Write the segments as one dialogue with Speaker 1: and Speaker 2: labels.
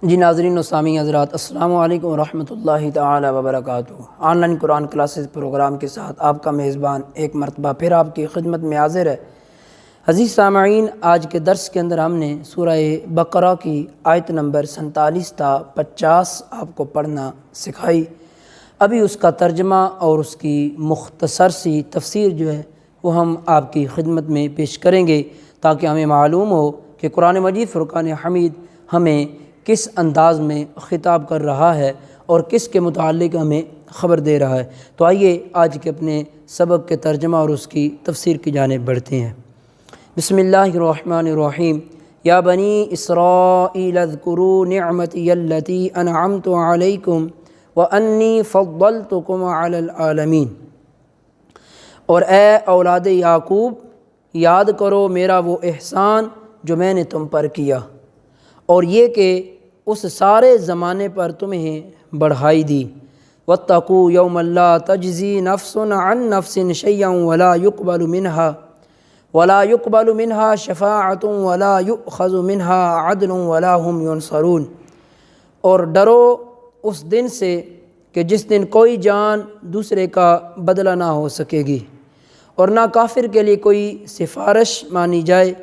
Speaker 1: جی ناظرین و سامعین حضرات، السلام علیکم ورحمۃ اللہ تعالی وبرکاتہ۔ Online Quran classes programme کے ساتھ آپ کا میزبان ایک مرتبہ پھر آپ کی خدمت میں حاضر ہے۔ عزیز سامعین، آج کے درس کے اندر ہم نے سورہ بقرہ کی آیت نمبر 47 تا 50 آپ کو پڑھنا سکھائی۔ ابھی اس کا ترجمہ اور اس کی مختصر سی تفسیر جو ہے وہ ہم آپ کی خدمت میں پیش کریں گے تاکہ ہمیں معلوم ہو کہ قرآن مجید فرقان حمید ہمیں کس انداز میں خطاب کر رہا ہے اور کس کے متعلق ہمیں خبر دے رہا ہے۔ تو آئیے آج کے اپنے سبق کے ترجمہ اور اس کی تفسیر کی جانب بڑھتے ہیں۔ بسم اللہ الرحمن الرحیم۔ یا بنی اسرائیل اذکروا نعمتی التی انعمت علیکم وانی فضلتکم علی العالمین۔ اور اے اولاد یعقوب، یاد کرو میرا وہ احسان جو میں نے تم پر کیا اور یہ کہ اس سارے زمانے پر تمہیں بڑھائی دی۔ واتقوا یوما لا تجزی نفس عن نفس شیئا ولا يقبل منها شفاعۃ ولا یؤخذ منها عدل ولا هم ينصرون۔ اور ڈرو اس دن سے کہ جس دن کوئی جان دوسرے کا بدلہ نہ ہو سکے گی اور نہ کافر کے لیے کوئی سفارش مانی جائے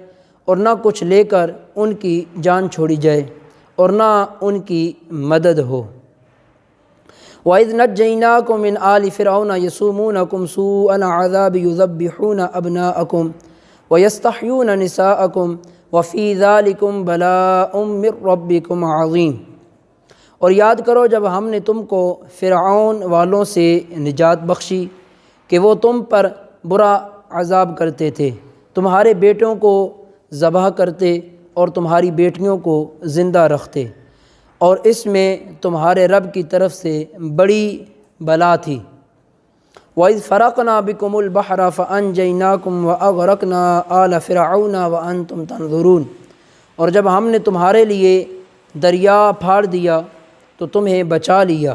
Speaker 1: اور نہ کچھ لے کر ان کی جان چھوڑی جائے اور نہ ان کی مدد ہو۔ وَإِذْ نَجَّيْنَاكُمْ مِنْ آلِ فِرْعَوْنَ يَسُومُونَكُمْ سُوءَ الْعَذَابِ يُذَبِّحُونَ أَبْنَاءَكُمْ وَيَسْتَحْيُونَ نِسَاءَكُمْ وَفِي ذَلِكُمْ بَلَاءٌ مِّن رَّبِّكُمْ عَظِيمٌ۔ اور یاد کرو جب ہم نے تم کو فرعون والوں سے نجات بخشی کہ وہ تم پر برا عذاب کرتے تھے، تمہارے بیٹوں کو ذبح کرتے اور تمہاری بیٹیوں کو زندہ رکھتے، اور اس میں تمہارے رب کی طرف سے بڑی بلا تھی۔ وَإِذْ فَرَقْنَا بِكُمُ الْبَحْرَ فَأَنْجَيْنَاكُمْ وَأَغْرَقْنَا آلَ فِرْعَوْنَ وَأَنْتُمْ تَنظُرُونَ۔ اور جب ہم نے تمہارے لیے دریا پھاڑ دیا تو تمہیں بچا لیا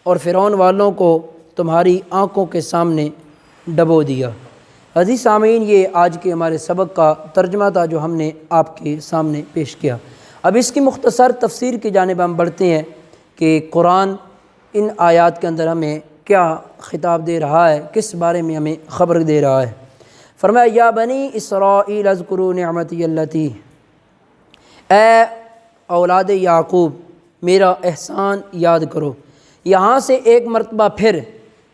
Speaker 1: اور فرعون والوں کو تمہاری آنکھوں کے سامنے ڈبو دیا۔ عزیز سامعین، یہ آج کے ہمارے سبق کا ترجمہ تھا جو ہم نے آپ کے سامنے پیش کیا۔ اب اس کی مختصر تفسیر کی جانب ہم بڑھتے ہیں کہ قرآن ان آیات کے اندر ہمیں کیا خطاب دے رہا ہے، کس بارے میں ہمیں خبر دے رہا ہے۔ فرمایا یا بنی اسرائیل اذکروا نعمتی التی، اے اولاد یعقوب میرا احسان یاد کرو۔ یہاں سے ایک مرتبہ پھر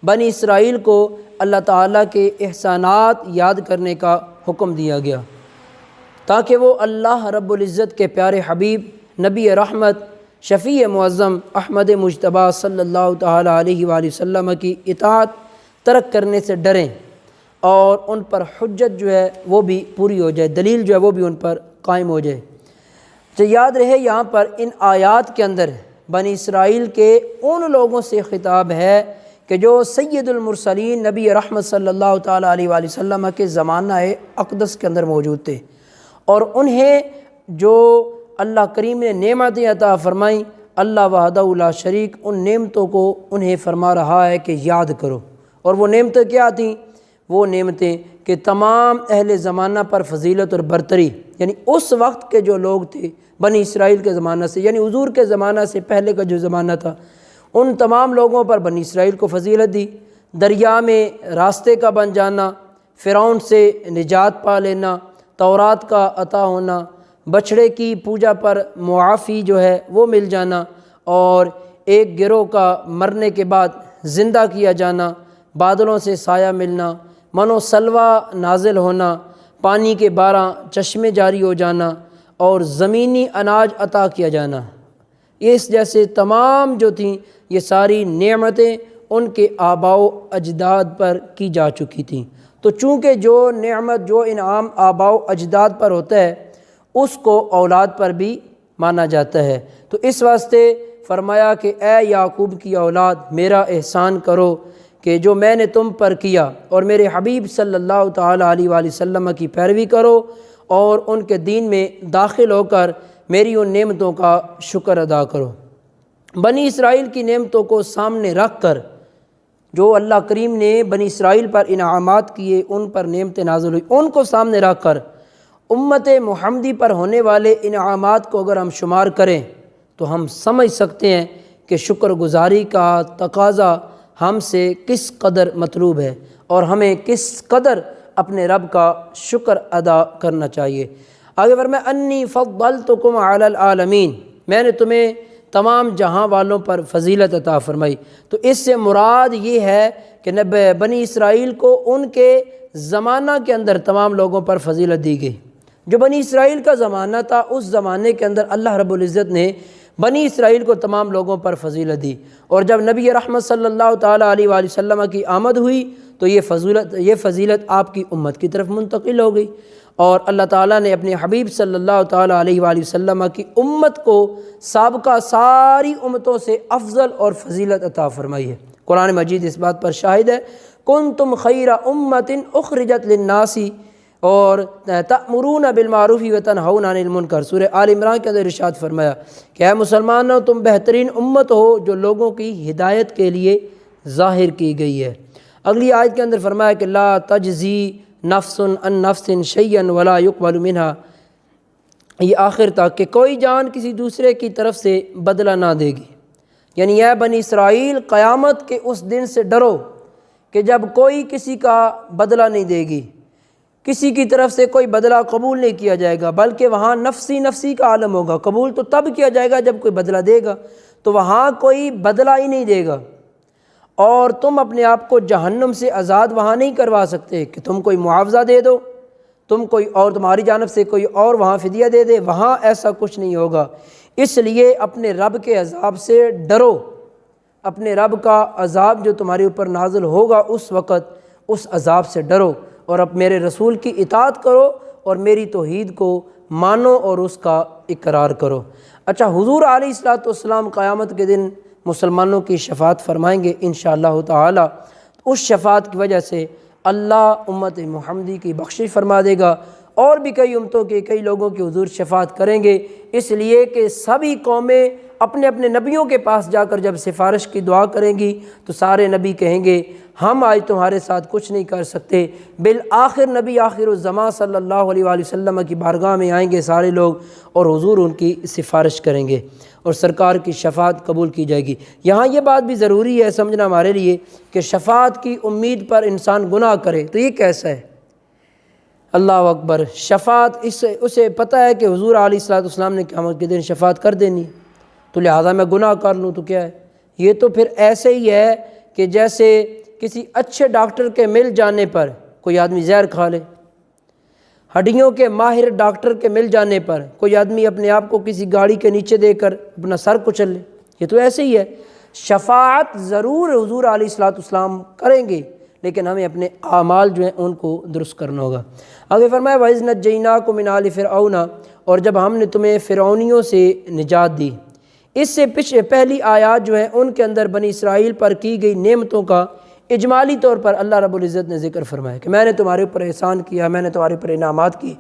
Speaker 1: بنی اسرائیل کو اللہ تعالیٰ کے احسانات یاد کرنے کا حکم دیا گیا تاکہ وہ اللہ رب العزت کے پیارے حبیب نبی رحمت شفیع معظم احمد مجتبیٰ صلی اللہ تعالیٰ علیہ وآلہ وسلم کی اطاعت ترک کرنے سے ڈریں اور ان پر حجت جو ہے وہ بھی پوری ہو جائے، دلیل جو ہے وہ بھی ان پر قائم ہو جائے۔ تو یاد رہے یہاں پر ان آیات کے اندر بنی اسرائیل کے ان لوگوں سے خطاب ہے کہ جو سید المرسلین نبی رحمت صلی اللہ تعالیٰ علیہ وآلہ وسلم کے زمانہ اقدس کے اندر موجود تھے، اور انہیں جو اللہ کریم نے نعمتیں عطا فرمائیں، اللہ وحدہ لا شریک ان نعمتوں کو انہیں فرما رہا ہے کہ یاد کرو۔ اور وہ نعمتیں کیا تھیں؟ وہ نعمتیں کہ تمام اہل زمانہ پر فضیلت اور برتری، یعنی اس وقت کے جو لوگ تھے بنی اسرائیل کے زمانہ سے، یعنی حضور کے زمانہ سے پہلے کا جو زمانہ تھا، ان تمام لوگوں پر بنی اسرائیل کو فضیلت دی۔ دریا میں راستے کا بن جانا، فرعون سے نجات پا لینا، تورات کا عطا ہونا، بچھڑے کی پوجا پر معافی جو ہے وہ مل جانا، اور ایک گروہ کا مرنے کے بعد زندہ کیا جانا، بادلوں سے سایہ ملنا، من و سلوہ نازل ہونا، پانی کے 12 چشمے جاری ہو جانا اور زمینی اناج عطا کیا جانا، اس جیسے تمام جو تھیں یہ ساری نعمتیں ان کے آباء و اجداد پر کی جا چکی تھیں۔ تو چونکہ جو نعمت، جو انعام آباء و اجداد پر ہوتا ہے اس کو اولاد پر بھی مانا جاتا ہے۔ تو اس واسطے فرمایا کہ اے یعقوب کی اولاد میرا احسان کرو کہ جو میں نے تم پر کیا، اور میرے حبیب صلی اللہ تعالیٰ علیہ وآلہ وسلم کی پیروی کرو اور ان کے دین میں داخل ہو کر میری ان نعمتوں کا شکر ادا کرو۔ بنی اسرائیل کی نعمتوں کو سامنے رکھ کر، جو اللہ کریم نے بنی اسرائیل پر انعامات کیے، ان پر نعمتیں نازل ہوئی، ان کو سامنے رکھ کر امت محمدی پر ہونے والے انعامات کو اگر ہم شمار کریں تو ہم سمجھ سکتے ہیں کہ شکر گزاری کا تقاضا ہم سے کس قدر مطلوب ہے اور ہمیں کس قدر اپنے رب کا شکر ادا کرنا چاہیے۔ آگے فرمایا انی فضلتکم علی العالمین، میں نے تمہیں تمام جہاں والوں پر فضیلت عطا فرمائی۔ تو اس سے مراد یہ ہے کہ بنی اسرائیل کو ان کے زمانہ کے اندر تمام لوگوں پر فضیلت دی گئی۔ جو بنی اسرائیل کا زمانہ تھا اس زمانے کے اندر اللہ رب العزت نے بنی اسرائیل کو تمام لوگوں پر فضیلت دی، اور جب نبی رحمت صلی اللہ تعالیٰ علیہ وآلہ وسلم کی آمد ہوئی تو یہ فضیلت آپ کی امت کی طرف منتقل ہو گئی، اور اللہ تعالیٰ نے اپنے حبیب صلی اللہ تعالیٰ علیہ وآلہ وسلم کی امت کو سابقہ ساری امتوں سے افضل اور فضیلت عطا فرمائی ہے۔ قرآن مجید اس بات پر شاہد ہے، کنتم خیر امت اخرجت للناس اور تأمرون بالمعروف وتنہون عن المنکر، سورہ آل عمران کے اندر ارشاد فرمایا کہ اے مسلمانوں تم بہترین امت ہو جو لوگوں کی ہدایت کے لیے ظاہر کی گئی ہے۔ اگلی آیت کے اندر فرمایا کہ لا تجزی نفس عن نفس شیئا ولا يقبل منها، یہ آخر تک کہ کوئی جان کسی دوسرے کی طرف سے بدلہ نہ دے گی، یعنی اے بنی اسرائیل قیامت کے اس دن سے ڈرو کہ جب کوئی کسی کا بدلہ نہیں دے گی، کسی کی طرف سے کوئی بدلہ قبول نہیں کیا جائے گا، بلکہ وہاں نفسی کا عالم ہوگا۔ قبول تو تب کیا جائے گا جب کوئی بدلہ دے گا، تو وہاں کوئی بدلہ ہی نہیں دے گا، اور تم اپنے آپ کو جہنم سے آزاد وہاں نہیں کروا سکتے کہ تم کوئی معاوضہ دے دو، تم کوئی اور تمہاری جانب سے کوئی اور وہاں فدیہ دے دے، وہاں ایسا کچھ نہیں ہوگا۔ اس لیے اپنے رب کے عذاب سے ڈرو، اپنے رب کا عذاب جو تمہارے اوپر نازل ہوگا اس وقت اس عذاب سے ڈرو، اور اب میرے رسول کی اطاعت کرو اور میری توحید کو مانو اور اس کا اقرار کرو۔ اچھا، حضور علیہ الصلوۃ والسلام قیامت کے دن مسلمانوں کی شفاعت فرمائیں گے انشاءاللہ تعالی، اس شفاعت کی وجہ سے اللہ امت محمدی کی بخشش فرما دے گا، اور بھی کئی امتوں کے کئی لوگوں کی حضور شفاعت کریں گے، اس لیے کہ سبھی قومیں اپنے اپنے نبیوں کے پاس جا کر جب سفارش کی دعا کریں گی تو سارے نبی کہیں گے ہم آج تمہارے ساتھ کچھ نہیں کر سکتے، بالآخر نبی آخر الزمان صلی اللہ علیہ وآلہ وسلم کی بارگاہ میں آئیں گے سارے لوگ، اور حضور ان کی سفارش کریں گے اور سرکار کی شفاعت قبول کی جائے گی۔ یہاں یہ بات بھی ضروری ہے سمجھنا ہمارے لیے کہ شفاعت کی امید پر انسان گناہ کرے تو یہ کیسا ہے؟ اللہ اکبر، شفاعت اسے پتہ ہے کہ حضور علیہ الصلوۃ والسلام نے قیامت کے دن شفاعت کر دینی، تو لہذا میں گناہ کر لوں تو کیا ہے؟ یہ تو پھر ایسے ہی ہے کہ جیسے کسی اچھے ڈاکٹر کے مل جانے پر کوئی آدمی زہر کھا لے، ہڈیوں کے ماہر ڈاکٹر کے مل جانے پر کوئی آدمی اپنے آپ کو کسی گاڑی کے نیچے دے کر اپنا سر کچل لے، یہ تو ایسے ہی ہے۔ شفاعت ضرور حضور علیہ الصلوۃ والسلام کریں گے، لیکن ہمیں اپنے اعمال جو ہیں ان کو درست کرنا ہوگا۔ آگے فرمایا وَإِذْ نَجَّيْنَاكُم مِّنْ آلِ فِرْعَوْنَ، اور جب ہم نے تمہیں فرعونیوں سے نجات دی۔ اس سے پہلی آیات جو ہیں ان کے اندر بنی اسرائیل پر کی گئی نعمتوں کا اجمالی طور پر اللہ رب العزت نے ذکر فرمایا کہ میں نے تمہارے اوپر احسان کیا، میں نے تمہارے اوپر انعامات کی۔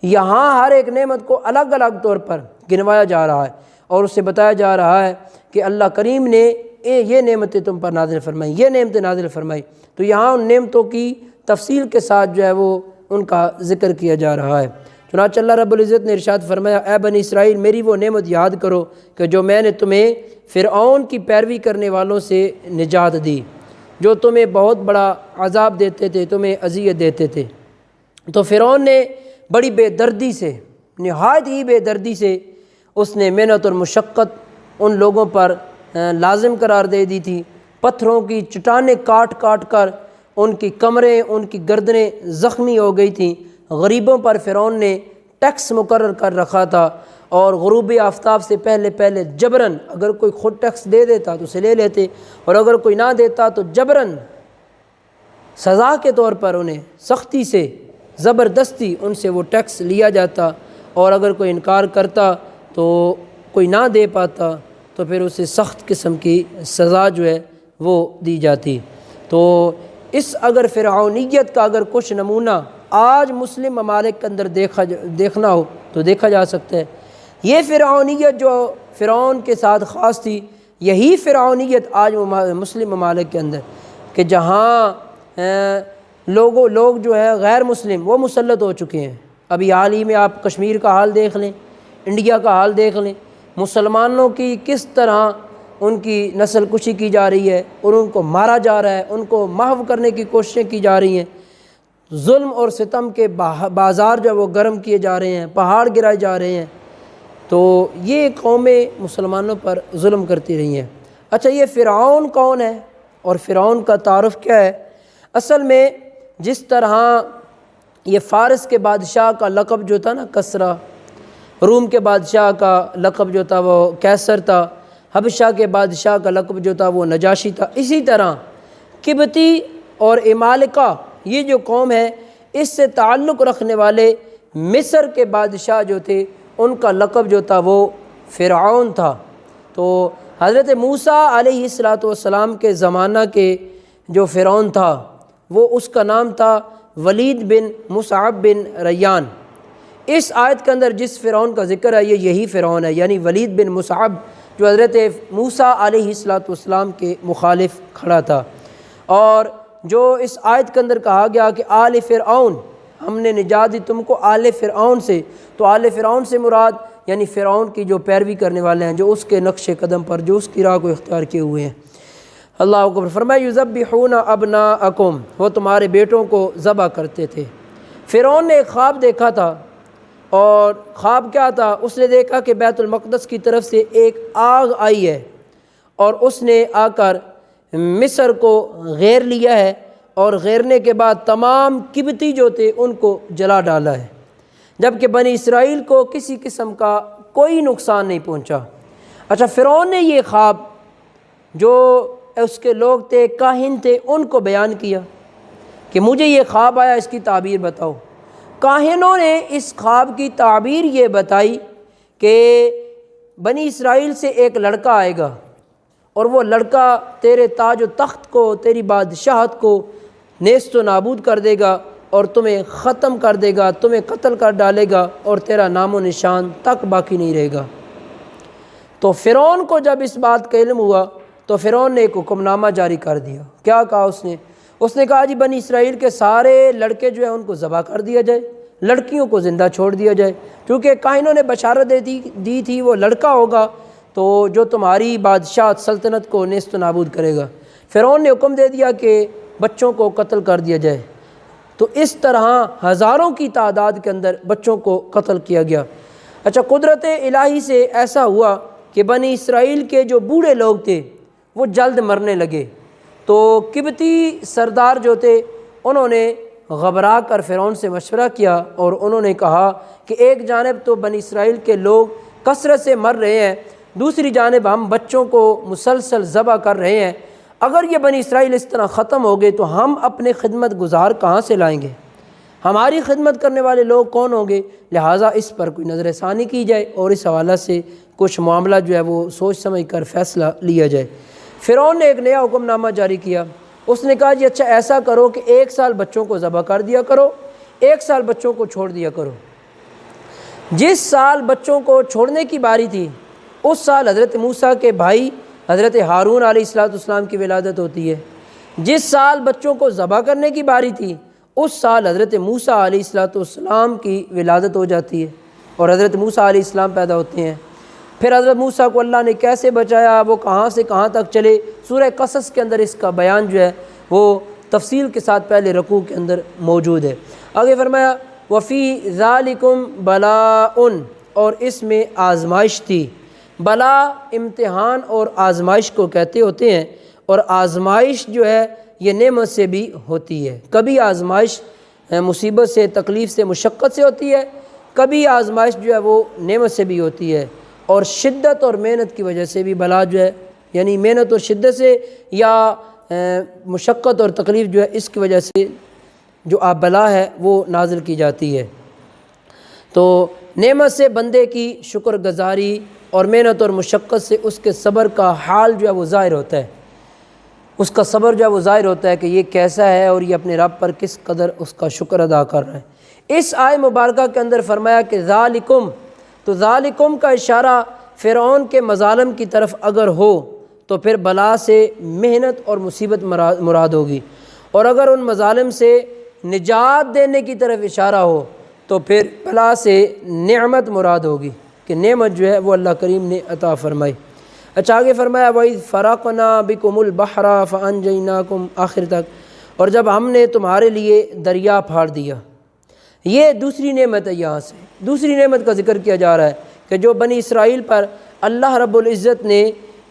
Speaker 1: یہاں ہر ایک نعمت کو الگ الگ طور پر گنوایا جا رہا ہے اور اسے بتایا جا رہا ہے کہ اللہ کریم نے یہ نعمتیں تم پر نازل فرمائی، یہ نعمتیں نازل فرمائی، تو یہاں ان نعمتوں کی تفصیل کے ساتھ جو ہے وہ ان کا ذکر کیا جا رہا ہے۔ چنانچہ اللہ رب العزت نے ارشاد فرمایا اے بنی اسرائیل میری وہ نعمت یاد کرو کہ جو میں نے تمہیں فرعون کی پیروی کرنے والوں سے نجات دی، جو تمہیں بہت بڑا عذاب دیتے تھے، تمہیں اذیت دیتے تھے۔ تو فرعون نے بڑی بے دردی سے، نہایت ہی بے دردی سے اس نے محنت اور مشقت ان لوگوں پر لازم قرار دے دی تھی، پتھروں کی چٹانیں کاٹ کاٹ کر ان کی کمریں، ان کی گردنیں زخمی ہو گئی تھیں۔ غریبوں پر فرعون نے ٹیکس مقرر کر رکھا تھا، اور غروب آفتاب سے پہلے جبراً اگر کوئی خود ٹیکس دے دیتا تو اسے لے لیتے، اور اگر کوئی نہ دیتا تو جبراً سزا کے طور پر انہیں سختی سے زبردستی ان سے وہ ٹیکس لیا جاتا، اور اگر کوئی انکار کرتا تو کوئی نہ دے پاتا تو پھر اسے سخت قسم کی سزا جو ہے وہ دی جاتی۔ تو اس اگر فرعونیت کا اگر کچھ نمونہ آج مسلم ممالک کے اندر دیکھنا ہو تو دیکھا جا سکتا ہے۔ یہ فرعونیت جو فرعون کے ساتھ خاص تھی، یہی فرعونیت آج مسلم ممالک کے اندر، کہ جہاں لوگ جو ہے غیر مسلم وہ مسلط ہو چکے ہیں۔ ابھی حال ہی میں آپ کشمیر کا حال دیکھ لیں، انڈیا کا حال دیکھ لیں، مسلمانوں کی کس طرح ان کی نسل کشی کی جا رہی ہے اور ان کو مارا جا رہا ہے، ان کو محو کرنے کی کوششیں کی جا رہی ہیں، ظلم اور ستم کے بازار جو ہے وہ گرم کیے جا رہے ہیں، پہاڑ گرائے جا رہے ہیں، تو یہ قومیں مسلمانوں پر ظلم کرتی رہی ہیں۔ اچھا، یہ فرعون کون ہے اور فرعون کا تعارف کیا ہے؟ اصل میں جس طرح یہ فارس کے بادشاہ کا لقب جو تھا نا کسریٰ، روم کے بادشاہ کا لقب جو تھا وہ قیصر تھا، حبشہ کے بادشاہ کا لقب جو تھا وہ نجاشی تھا، اسی طرح قبطی اور عمالقہ یہ جو قوم ہے اس سے تعلق رکھنے والے مصر کے بادشاہ جو تھے ان کا لقب جو تھا وہ فرعون تھا۔ تو حضرت موسیٰ علیہ السلام کے زمانہ کے جو فرعون تھا وہ اس کا نام تھا ولید بن مصعب بن ریان۔ اس آیت کے اندر جس فرعون کا ذکر ہے یہ یہی فرعون ہے، یعنی ولید بن مصعب جو حضرت موسیٰ علیہ السلام کے مخالف کھڑا تھا۔ اور جو اس آیت کے اندر کہا گیا کہ آل فرعون، ہم نے نجات دی تم کو آل فرعون سے، تو آل فرعون سے مراد یعنی فرعون کی جو پیروی کرنے والے ہیں، جو اس کے نقش قدم پر، جو اس کی راہ کو اختیار کیے ہوئے ہیں۔ اللہ اکبر۔ فرمایا یذبحون ابناءکم، وہ تمہارے بیٹوں کو ذبح کرتے تھے۔ فرعون نے ایک خواب دیکھا تھا، اور خواب کیا تھا؟ اس نے دیکھا کہ بیت المقدس کی طرف سے ایک آگ آئی ہے اور اس نے آ کر مصر کو غیر لیا ہے، اور غیرنے کے بعد تمام قبطی جو تھے ان کو جلا ڈالا ہے، جبکہ بنی اسرائیل کو کسی قسم کا کوئی نقصان نہیں پہنچا۔ اچھا، فرعون نے یہ خواب جو اس کے لوگ تھے، کاہن تھے، ان کو بیان کیا کہ مجھے یہ خواب آیا، اس کی تعبیر بتاؤ۔ کاہنوں نے اس خواب کی تعبیر یہ بتائی کہ بنی اسرائیل سے ایک لڑکا آئے گا اور وہ لڑکا تیرے تاج و تخت کو، تیری بادشاہت کو نیست و نابود کر دے گا اور تمہیں ختم کر دے گا، تمہیں قتل کر ڈالے گا اور تیرا نام و نشان تک باقی نہیں رہے گا۔ تو فرعون کو جب اس بات کا علم ہوا تو فرعون نے ایک حکم نامہ جاری کر دیا۔ کیا کہا اس نے کہا جی بنی اسرائیل کے سارے لڑکے جو ہیں ان کو ذبح کر دیا جائے، لڑکیوں کو زندہ چھوڑ دیا جائے، کیونکہ کاہنوں نے بشارت دی تھی وہ لڑکا ہوگا تو جو تمہاری بادشاہت سلطنت کو نیست و نابود کرے گا۔ فرعون نے حکم دے دیا کہ بچوں کو قتل کر دیا جائے، تو اس طرح ہزاروں کی تعداد کے اندر بچوں کو قتل کیا گیا۔ اچھا، قدرت الہی سے ایسا ہوا کہ بنی اسرائیل کے جو بوڑھے لوگ تھے وہ جلد مرنے لگے، تو قبطی سردار جو تھے انہوں نے گھبرا کر فرعون سے مشورہ کیا اور انہوں نے کہا کہ ایک جانب تو بنی اسرائیل کے لوگ کثرت سے مر رہے ہیں، دوسری جانب ہم بچوں کو مسلسل ذبح کر رہے ہیں، اگر یہ بنی اسرائیل اس طرح ختم ہو گئے تو ہم اپنے خدمت گزار کہاں سے لائیں گے، ہماری خدمت کرنے والے لوگ کون ہوں گے؟ لہٰذا اس پر کوئی نظر ثانی کی جائے اور اس حوالے سے کچھ معاملہ جو ہے وہ سوچ سمجھ کر فیصلہ لیا جائے۔ فرعون نے ایک نیا حکم نامہ جاری کیا، اس نے کہا جی اچھا ایسا کرو کہ 1 سال بچوں کو ذبح کر دیا کرو، 1 سال بچوں کو چھوڑ دیا کرو۔ جس سال بچوں کو چھوڑنے کی باری تھی اس سال حضرت موسیٰ کے بھائی حضرت ہارون علیہ السلام کی ولادت ہوتی ہے، جس سال بچوں کو ذبح کرنے کی باری تھی اس سال حضرت موسیٰ علیہ السلام کی ولادت ہو جاتی ہے اور حضرت موسیٰ علیہ السلام پیدا ہوتے ہیں۔ پھر حضرت موسیٰ کو اللہ نے کیسے بچایا، وہ کہاں سے کہاں تک چلے، سورہ قصص کے اندر اس کا بیان جو ہے وہ تفصیل کے ساتھ پہلے رکوع کے اندر موجود ہے۔ آگے فرمایا وَفِي ذَلِكُمْ بَلَاءٌ، اور اس میں آزمائش تھی۔ بلا امتحان اور آزمائش کو کہتے ہوتے ہیں، اور آزمائش جو ہے یہ نعمت سے بھی ہوتی ہے۔ کبھی آزمائش مصیبت سے، تکلیف سے، مشقت سے ہوتی ہے، کبھی آزمائش جو ہے وہ نعمت سے بھی ہوتی ہے، اور شدت اور محنت کی وجہ سے بھی بلا جو ہے، یعنی محنت اور شدت سے یا مشقت اور تکلیف جو ہے اس کی وجہ سے جو بلا ہے وہ نازل کی جاتی ہے۔ تو نعمت سے بندے کی شکر گزاری اور محنت اور مشقت سے اس کے صبر کا حال جو ہے وہ ظاہر ہوتا ہے، اس کا صبر جو ہے وہ ظاہر ہوتا ہے کہ یہ کیسا ہے اور یہ اپنے رب پر کس قدر اس کا شکر ادا کر رہا ہے۔ اس آیت مبارکہ کے اندر فرمایا کہ ذالکم، تو ذالکم کا اشارہ فرعون کے مظالم کی طرف اگر ہو تو پھر بلا سے محنت اور مصیبت مراد ہوگی، اور اگر ان مظالم سے نجات دینے کی طرف اشارہ ہو تو پھر بلا سے نعمت مراد ہوگی۔ کہ نعمت جو ہے وہ اللہ کریم نے عطا فرمائی۔ اچھا آگے فرمایا وَإِذْ فَرَقْنَا بِكُمُ الْبَحْرَ فَأَنْجَيْنَاكُمْ، آخر تک، اور جب ہم نے تمہارے لیے دریا پھاڑ دیا۔ یہ دوسری نعمت ہے، یہاں سے دوسری نعمت کا ذکر کیا جا رہا ہے کہ جو بنی اسرائیل پر اللہ رب العزت نے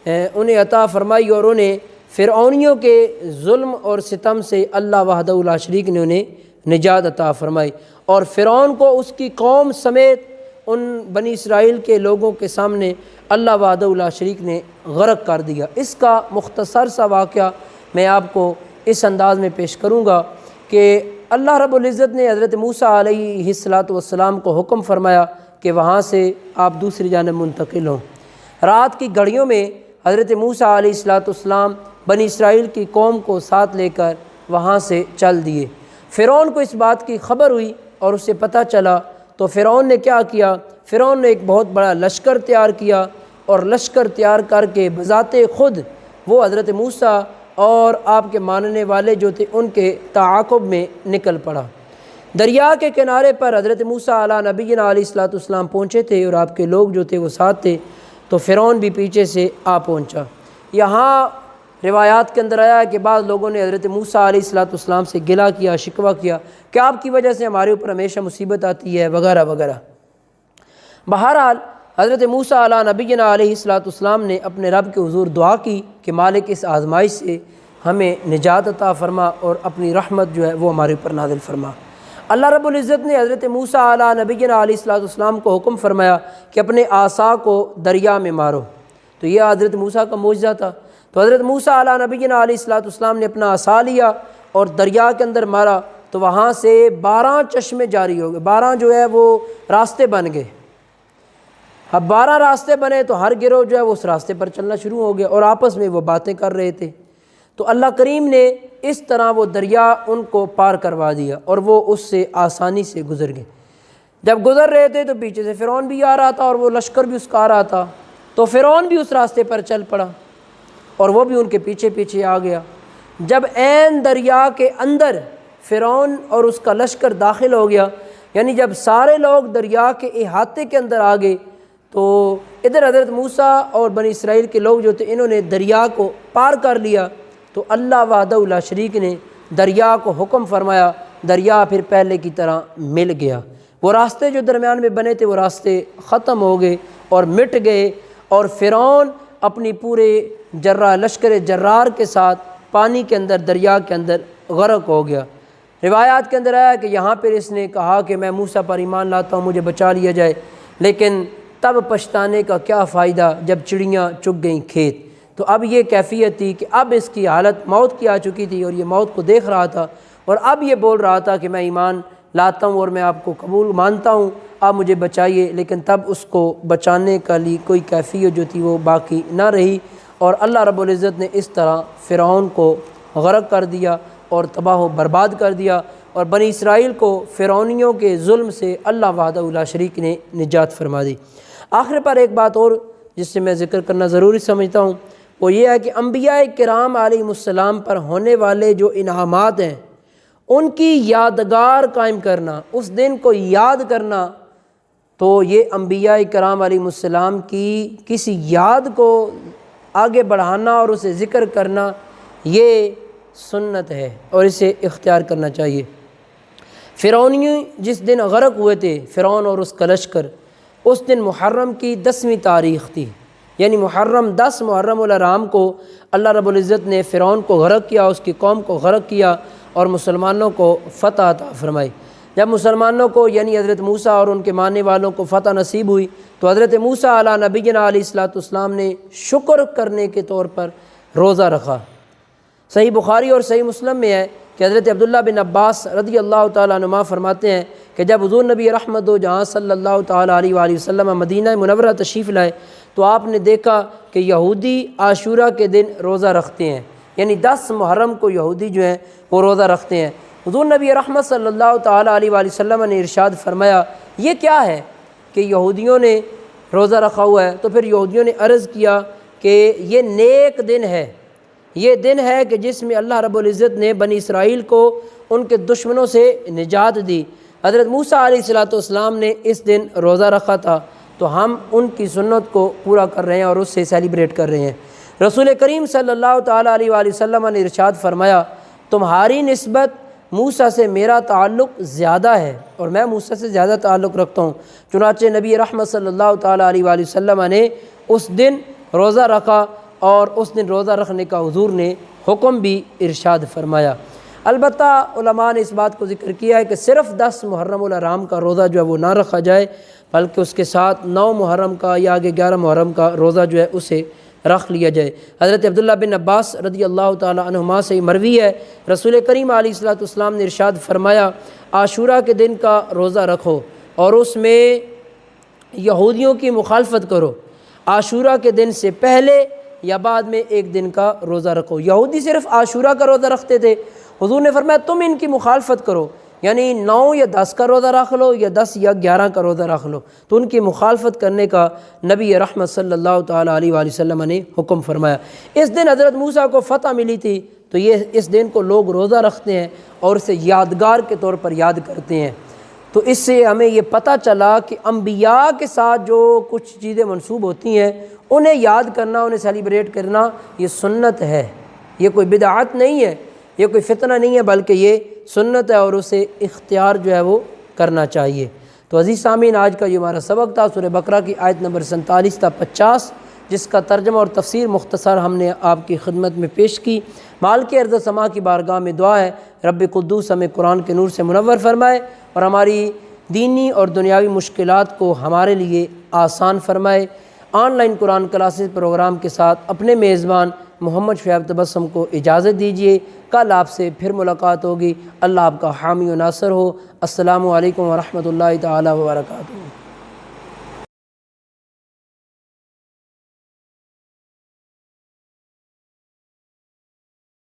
Speaker 1: انہیں عطا فرمائی، اور انہیں فرعونیوں کے ظلم اور ستم سے اللہ وحدہ لا شریک نے انہیں نجات عطا فرمائی، اور فرعون کو اس کی قوم سمیت ان بنی اسرائیل کے لوگوں کے سامنے اللہ وحدہ لا شریک نے غرق کر دیا۔ اس کا مختصر سا واقعہ میں آپ کو اس انداز میں پیش کروں گا کہ اللہ رب العزت نے حضرت موسیٰ علیہ السلام کو حکم فرمایا کہ وہاں سے آپ دوسری جانب منتقل ہوں۔ رات کی گھڑیوں میں حضرت موسیٰ علیہ السلام بنی اسرائیل کی قوم کو ساتھ لے کر وہاں سے چل دیے۔ فرعون کو اس بات کی خبر ہوئی اور اسے پتہ چلا، تو فرعون نے کیا کیا؟ فرعون نے ایک بہت بڑا لشکر تیار کیا، اور لشکر تیار کر کے بذات خود وہ حضرت موسیٰ اور آپ کے ماننے والے جو تھے ان کے تعاقب میں نکل پڑا۔ دریا کے کنارے پر حضرت موسیٰ علیہ نبینا علیہ السلام پہنچے تھے، اور آپ کے لوگ جو تھے وہ ساتھ تھے، تو فرعون بھی پیچھے سے آ پہنچا۔ یہاں روایات کے اندر آیا ہے کہ بعض لوگوں نے حضرت موسیٰ علیہ السلام سے گلہ کیا، شکوہ کیا کہ آپ کی وجہ سے ہمارے اوپر ہمیشہ مصیبت آتی ہے وغیرہ وغیرہ۔ بہرحال حضرت موسیٰ علیہ نبینا علیہ السلام نے اپنے رب کے حضور دعا کی کہ مالک اس آزمائش سے ہمیں نجات عطا فرما اور اپنی رحمت جو ہے وہ ہمارے اوپر نازل فرما۔ اللہ رب العزت نے حضرت موسیٰ علیہ نبینا علیہ السلام کو حکم فرمایا کہ اپنے عصا کو دریا میں مارو، تو یہ حضرت موسیٰ کا معجزہ تھا۔ تو حضرت موسیٰ علیہ نبینا علیہ السلام نے اپنا عصا لیا اور دریا کے اندر مارا، تو وہاں سے 12 چشمے جاری ہو گئے، 12 جو ہے وہ راستے بن گئے۔ اب 12 راستے بنے تو ہر گروہ جو ہے وہ اس راستے پر چلنا شروع ہو گیا، اور آپس میں وہ باتیں کر رہے تھے۔ تو اللہ کریم نے اس طرح وہ دریا ان کو پار کروا دیا، اور وہ اس سے آسانی سے گزر گئے۔ جب گزر رہے تھے تو پیچھے سے فرعون بھی آ رہا تھا، اور وہ لشکر بھی اس کا آ رہا تھا، تو فرعون بھی اس راستے پر چل پڑا، اور وہ بھی ان کے پیچھے پیچھے آ گیا۔ جب عین دریا کے اندر فرعون اور اس کا لشکر داخل ہو گیا، یعنی جب سارے لوگ دریا کے احاطے کے اندر آ گئے، تو ادھر حضرت موسیٰ اور بنی اسرائیل کے لوگ جو تھے انہوں نے دریا کو پار کر لیا، تو اللہ وحدہ لا شریک نے دریا کو حکم فرمایا، دریا پھر پہلے کی طرح مل گیا۔ وہ راستے جو درمیان میں بنے تھے وہ راستے ختم ہو گئے اور مٹ گئے، اور فرعون اپنی پورے لشکر جرار کے ساتھ پانی کے اندر، دریا کے اندر غرق ہو گیا۔ روایات کے اندر آیا کہ یہاں پر اس نے کہا کہ میں موسیٰ پر ایمان لاتا ہوں، مجھے بچا لیا جائے، لیکن تب پچھتانے کا کیا فائدہ جب چڑیاں چگ گئیں کھیت۔ تو اب یہ کیفیت تھی کہ اب اس کی حالت موت کی آ چکی تھی، اور یہ موت کو دیکھ رہا تھا، اور اب یہ بول رہا تھا کہ میں ایمان لاتا ہوں اور میں آپ کو قبول مانتا ہوں، آپ مجھے بچائیے، لیکن تب اس کو بچانے کا لیے کوئی کیفیت جو تھی وہ باقی نہ رہی، اور اللہ رب العزت نے اس طرح فرعون کو غرق کر دیا اور تباہ و برباد کر دیا، اور بنی اسرائیل کو فرعونیوں کے ظلم سے اللہ وحدہ لا شریک نے نجات فرما دی۔ آخر پر ایک بات اور جس سے میں ذکر کرنا ضروری سمجھتا ہوں، وہ یہ ہے کہ انبیاء کرام علیہ السلام پر ہونے والے جو انعامات ہیں ان کی یادگار قائم کرنا، اس دن کو یاد کرنا، تو یہ انبیاء کرام علیہ السلام کی کسی یاد کو آگے بڑھانا اور اسے ذکر کرنا یہ سنت ہے، اور اسے اختیار کرنا چاہیے۔ فرعونی جس دن غرق ہوئے تھے فرعون اور اس کا لشکر، اس دن محرم کی 10ویں تاریخ تھی، یعنی محرم 10 محرم الحرام کو اللہ رب العزت نے فرعون کو غرق کیا، اس کی قوم کو غرق کیا، اور مسلمانوں کو فتح عطا فرمائی۔ جب مسلمانوں کو یعنی حضرت موسیٰ اور ان کے ماننے والوں کو فتح نصیب ہوئی، تو حضرت موسیٰ علیہ نبینا علیہ السلام نے شکر کرنے کے طور پر روزہ رکھا۔ صحیح بخاری اور صحیح مسلم میں ہے کہ حضرت عبداللہ بن عباس رضی اللہ تعالیٰ عنہما فرماتے ہیں کہ جب حضور نبی رحمت و جہاں صلی اللہ تعالیٰ علیہ وآلہ وسلم مدینہ منورہ تشریف لائے، تو آپ نے دیکھا کہ یہودی عاشورہ کے دن روزہ رکھتے ہیں، یعنی 10 محرم کو یہودی جو ہیں وہ روزہ رکھتے ہیں۔ حضور نبی رحمت صلی اللہ تعالیٰ علیہ وآلہ وسلم نے ارشاد فرمایا یہ کیا ہے کہ یہودیوں نے روزہ رکھا ہوا ہے؟ تو پھر یہودیوں نے عرض کیا کہ یہ نیک دن ہے، یہ دن ہے کہ جس میں اللہ رب العزت نے بنی اسرائیل کو ان کے دشمنوں سے نجات دی۔ حضرت موسیٰ علیہ السلام نے اس دن روزہ رکھا تھا، تو ہم ان کی سنت کو پورا کر رہے ہیں اور اس سے سیلیبریٹ کر رہے ہیں۔ رسول کریم صلی اللہ تعالیٰ علیہ وآلہ وسلم نے ارشاد فرمایا، تمہاری نسبت موسیٰ سے میرا تعلق زیادہ ہے اور میں موسیٰ سے زیادہ تعلق رکھتا ہوں۔ چنانچہ نبی رحمت صلی اللہ تعالیٰ علیہ وآلہ وسلم نے اس دن روزہ رکھا اور اس دن روزہ رکھنے کا حضور نے حکم بھی ارشاد فرمایا۔ البتہ علماء نے اس بات کو ذکر کیا ہے کہ صرف 10 محرم الحرام کا روزہ جو ہے وہ نہ رکھا جائے، بلکہ اس کے ساتھ 9 محرم کا یا آگے 11 محرم کا روزہ جو ہے اسے رکھ لیا جائے۔ حضرت عبداللہ بن عباس رضی اللہ تعالیٰ عنہما سے مروی ہے، رسول کریم علیہ الصلوۃ والسلام نے ارشاد فرمایا، عاشورہ کے دن کا روزہ رکھو اور اس میں یہودیوں کی مخالفت کرو۔ عاشورہ کے دن سے پہلے یا بعد میں ایک دن کا روزہ رکھو۔ یہودی صرف عاشورہ کا روزہ رکھتے تھے، حضور نے فرمایا تم ان کی مخالفت کرو، یعنی 9 یا 10 کا روزہ رکھ لو یا 10 یا 11 کا روزہ رکھ لو، تو ان کی مخالفت کرنے کا نبی رحمت صلی اللہ تعالیٰ علیہ وآلہ وسلم نے حکم فرمایا۔ اس دن حضرت موسیٰ کو فتح ملی تھی، تو اس دن کو لوگ روزہ رکھتے ہیں اور اسے یادگار کے طور پر یاد کرتے ہیں۔ تو اس سے ہمیں یہ پتہ چلا کہ انبیاء کے ساتھ جو کچھ چیزیں منسوب ہوتی ہیں انہیں یاد کرنا، انہیں سیلیبریٹ کرنا، یہ سنت ہے، یہ کوئی بدعت نہیں ہے، یہ کوئی فتنہ نہیں ہے، بلکہ یہ سنت ہے اور اسے اختیار جو ہے وہ کرنا چاہیے۔ تو عزیز سامعین، آج کا یہ ہمارا سبق تھا سورہ بقرہ کی آیت نمبر 47 تا 50، جس کا ترجمہ اور تفسیر مختصر ہم نے آپ کی خدمت میں پیش کی۔ مالک ارض و سما کی بارگاہ میں دعا ہے رب قدوس ہمیں قرآن کے نور سے منور فرمائے اور ہماری دینی اور دنیاوی مشکلات کو ہمارے لیے آسان فرمائے۔ Online Quran classes programme کے ساتھ اپنے میزبان محمد شعیب تبسم کو اجازت دیجیے، کل آپ سے پھر ملاقات ہوگی۔ اللہ آپ کا حامی و ناصر ہو۔ السلام علیکم ورحمۃ اللہ تعالیٰ وبرکاتہ۔